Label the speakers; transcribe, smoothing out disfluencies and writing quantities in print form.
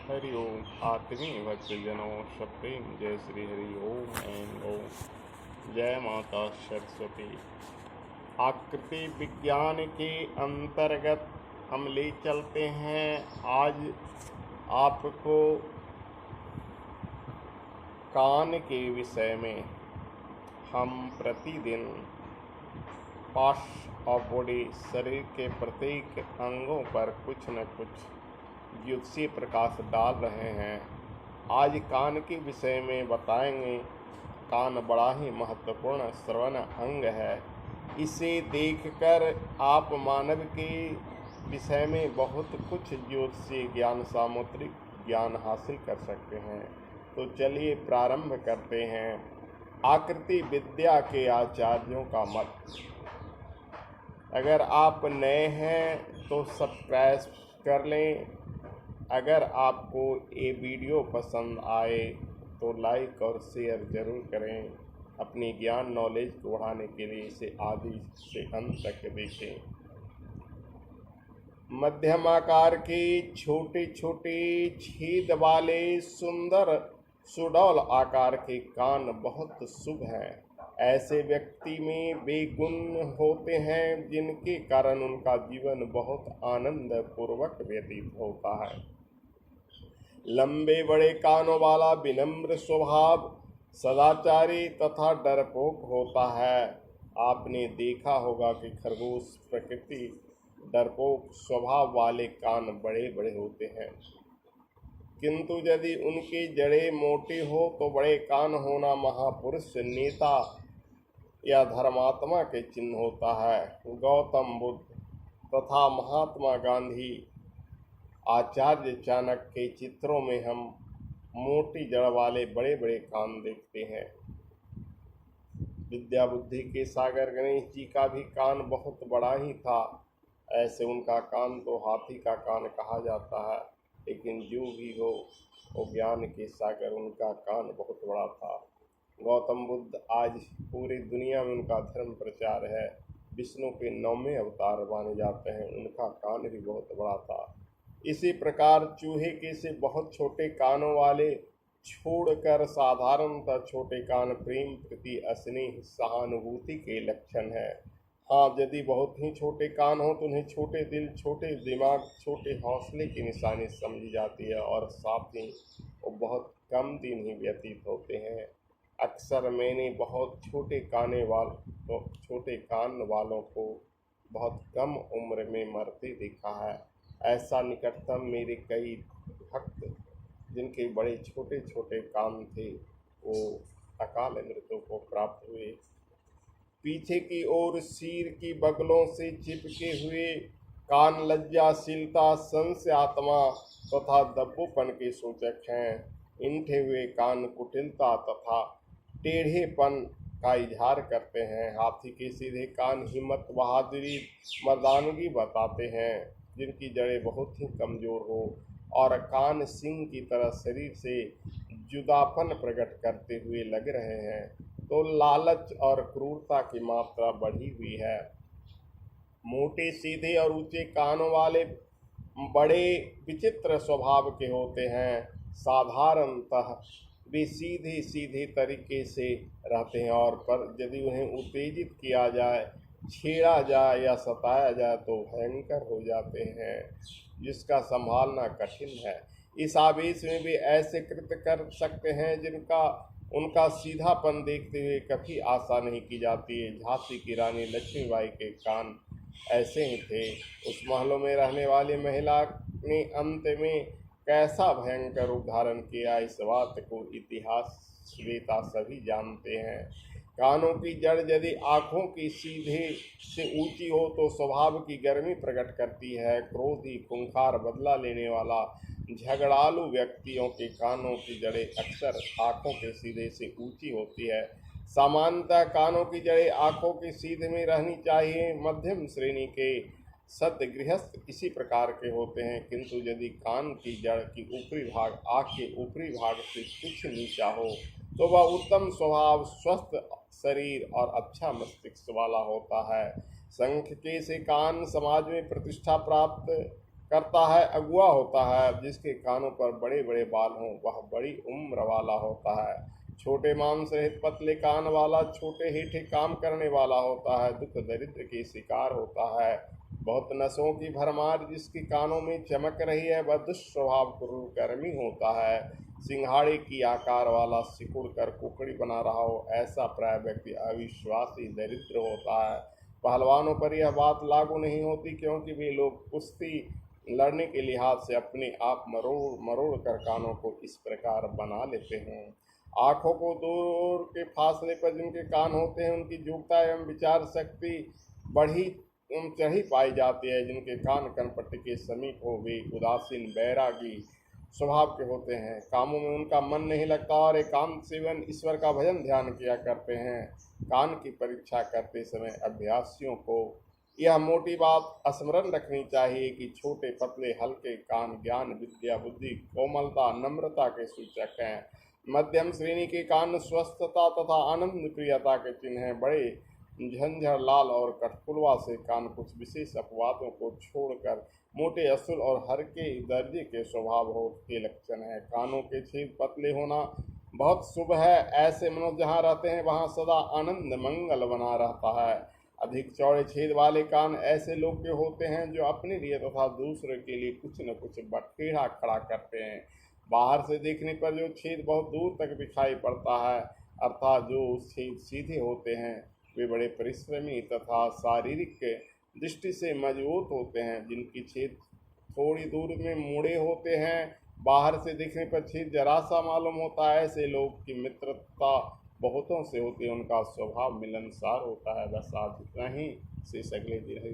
Speaker 1: हरि ओम। आत्मीय भक्तजनों सप्रेम जय श्री हरि ओम एंड ओम। जय माता सरस्वती। आकृति विज्ञान के अंतर्गत हम ले चलते हैं आज आपको कान के विषय में। हम प्रतिदिन पार्ट्स ऑफ बॉडी, शरीर के प्रत्येक अंगों पर कुछ न कुछ ज्योतिषीय प्रकाश डाल रहे हैं। आज कान के विषय में बताएंगे। कान बड़ा ही महत्वपूर्ण श्रवण अंग है। इसे देखकर आप मानव के विषय में बहुत कुछ ज्योतिषीय ज्ञान, सामुद्रिक ज्ञान हासिल कर सकते हैं। तो चलिए प्रारंभ करते हैं। आकृति विद्या के आचार्यों का मत। अगर आप नए हैं तो सब्सक्राइब कर लें। अगर आपको ये वीडियो पसंद आए तो लाइक और शेयर ज़रूर करें। अपनी ज्ञान नॉलेज को बढ़ाने के लिए इसे आदि से अंत तक देखें। मध्यम आकार के छोटे छोटे छेद वाले सुंदर सुडौल आकार के कान बहुत शुभ हैं। ऐसे व्यक्ति में वे गुण होते हैं जिनके कारण उनका जीवन बहुत आनंद पूर्वक व्यतीत होता है। लंबे बड़े कानों वाला विनम्र स्वभाव, सदाचारी तथा डरपोक होता है। आपने देखा होगा कि खरगोश प्रकृति डरपोक स्वभाव वाले कान बड़े बड़े होते हैं, किंतु यदि उनके जड़े मोटे हो तो बड़े कान होना महापुरुष, नेता या धर्मात्मा के चिन्ह होता है। गौतम बुद्ध तथा महात्मा गांधी, आचार्य चाणक्य के चित्रों में हम मोटी जड़ वाले बड़े बड़े कान देखते हैं। विद्या बुद्धि के सागर गणेश जी का भी कान बहुत बड़ा ही था। ऐसे उनका कान तो हाथी का कान कहा जाता है, लेकिन जो भी हो वो ज्ञान के सागर, उनका कान बहुत बड़ा था। गौतम बुद्ध आज पूरी दुनिया में उनका धर्म प्रचार है। विष्णु के 9वें अवतार माने जाते हैं। उनका कान भी बहुत बड़ा था। इसी प्रकार चूहे के से बहुत छोटे कानों वाले छोड़कर साधारणतः छोटे कान प्रेम, प्रीति, स्नेह, सहानुभूति के लक्षण है। हाँ, यदि बहुत ही छोटे कान हो तो उन्हें छोटे दिल, छोटे दिमाग, छोटे हौसले की निशानी समझी जाती है और साथ ही वो बहुत कम दिन ही व्यतीत होते हैं। अक्सर मैंने बहुत छोटे कान वालों को बहुत कम उम्र में मरते देखा है। ऐसा निकटतम मेरे कई भक्त जिनके बड़े छोटे छोटे कान थे, वो अकाल मृत्यु को प्राप्त हुए। पीछे की ओर सिर की बगलों से चिपके हुए कान लज्जाशीलता, संशय आत्मा तथा दब्बूपन के सूचक हैं। इंठे हुए कान कुटिलता तथा टेढ़ेपन का इजहार करते हैं। हाथी के सीधे कान हिम्मत, बहादुरी, मर्दानगी बताते हैं। जिनकी जड़ें बहुत ही कमज़ोर हो और कान सिंह की तरह शरीर से जुदापन प्रकट करते हुए लग रहे हैं, तो लालच और क्रूरता की मात्रा बढ़ी हुई है। मोटे, सीधे और ऊंचे कानों वाले बड़े विचित्र स्वभाव के होते हैं। साधारणतः वे सीधे सीधे तरीके से रहते हैं और पर यदि उन्हें उत्तेजित किया जाए, छेड़ा जाए या सताया जाए तो भयंकर हो जाते हैं, जिसका संभालना कठिन है। इस आवेश में वे ऐसे कृत्य कर सकते हैं जिनका उनका सीधापन देखते हुए कभी आशा नहीं की जाती है। झांसी की रानी लक्ष्मीबाई के कान ऐसे ही थे। उस महलों में रहने वाली महिला ने अंत में कैसा भयंकर रूप धारण किया, इस बात को इतिहासवेता सभी जानते हैं। कानों की जड़ यदि आँखों की सीधे से ऊंची हो तो स्वभाव की गर्मी प्रकट करती है। क्रोधी, खूंखार, बदला लेने वाला, झगड़ालू व्यक्तियों के कानों की जड़ें अक्सर आँखों के सीधे से ऊंची होती है। सामान्यतः कानों की जड़ें आँखों के सीधे में रहनी चाहिए। मध्यम श्रेणी के सद गृहस्थ इसी प्रकार के होते हैं, किंतु यदि कान की जड़ की ऊपरी भाग आँख के ऊपरी भाग से कुछ नीचा हो तो वह उत्तम स्वभाव, स्वस्थ शरीर और अच्छा मस्तिष्क वाला होता है। शंख के से कान समाज में प्रतिष्ठा प्राप्त करता है अगुआ होता है। जिसके कानों पर बड़े बड़े बाल हों वह बड़ी उम्र वाला होता है। छोटे मांस रहित पतले कान वाला छोटे हीठे काम करने वाला होता है। दुख दरिद्र की शिकार होता है। बहुत नसों की भरमार जिसके कानों में चमक रही है वह दुष्स्वभाव कुकर्मी होता है। सिंघाड़े की आकार वाला सिकुड़ कर कुकड़ी बना रहा हो ऐसा प्राय व्यक्ति अविश्वासी दरिद्र होता है। पहलवानों पर यह बात लागू नहीं होती क्योंकि वे लोग कुश्ती लड़ने के लिहाज से अपने आप मरोड़ मरोड़ कर कानों को इस प्रकार बना लेते हैं। आँखों को दूर के फासले पर जिनके कान होते हैं उनकी योग्यता एवं विचार शक्ति बढ़ी चढ़ी पाई जाती है। जिनके कान कनपट्टी के समीप हो वे उदासीन बैरागी स्वभाव के होते हैं। कामों में उनका मन नहीं लगता और एकांत सेवन ईश्वर का भजन ध्यान किया करते हैं। कान की परीक्षा करते समय अभ्यासियों को यह मोटी बात स्मरण रखनी चाहिए कि छोटे पतले हल्के कान ज्ञान विद्या बुद्धि कोमलता नम्रता के सूचक हैं। मध्यम श्रेणी के कान स्वस्थता तथा आनंद प्रियता के चिन्ह हैं। बड़े झंझर लाल और कठपुलवा से कान कुछ विशेष अपवादों को छोड़कर मोटे असूल और हल्के दर्जे के स्वभाव हो के लक्षण है। कानों के छेद पतले होना बहुत शुभ है। ऐसे मनुष्य जहाँ रहते हैं वहाँ सदा आनंद मंगल बना रहता है। अधिक चौड़े छेद वाले कान ऐसे लोग के होते हैं जो अपने लिए तथा दूसरे के लिए कुछ न कुछ बखेड़ा खड़ा करते हैं। बाहर से देखने पर जो छेद बहुत दूर तक दिखाई पड़ता है अर्थात जो छेद सीधे होते हैं वे बड़े परिश्रमी तथा शारीरिक दृष्टि से मजबूत होते हैं। जिनकी छेद थोड़ी दूर में मुड़े होते हैं बाहर से देखने पर छेद जरा सा मालूम होता है। ऐसे लोग की मित्रता बहुतों से होती है। उनका स्वभाव मिलनसार होता है। बस आज इतना ही। शेष अगले दिन है।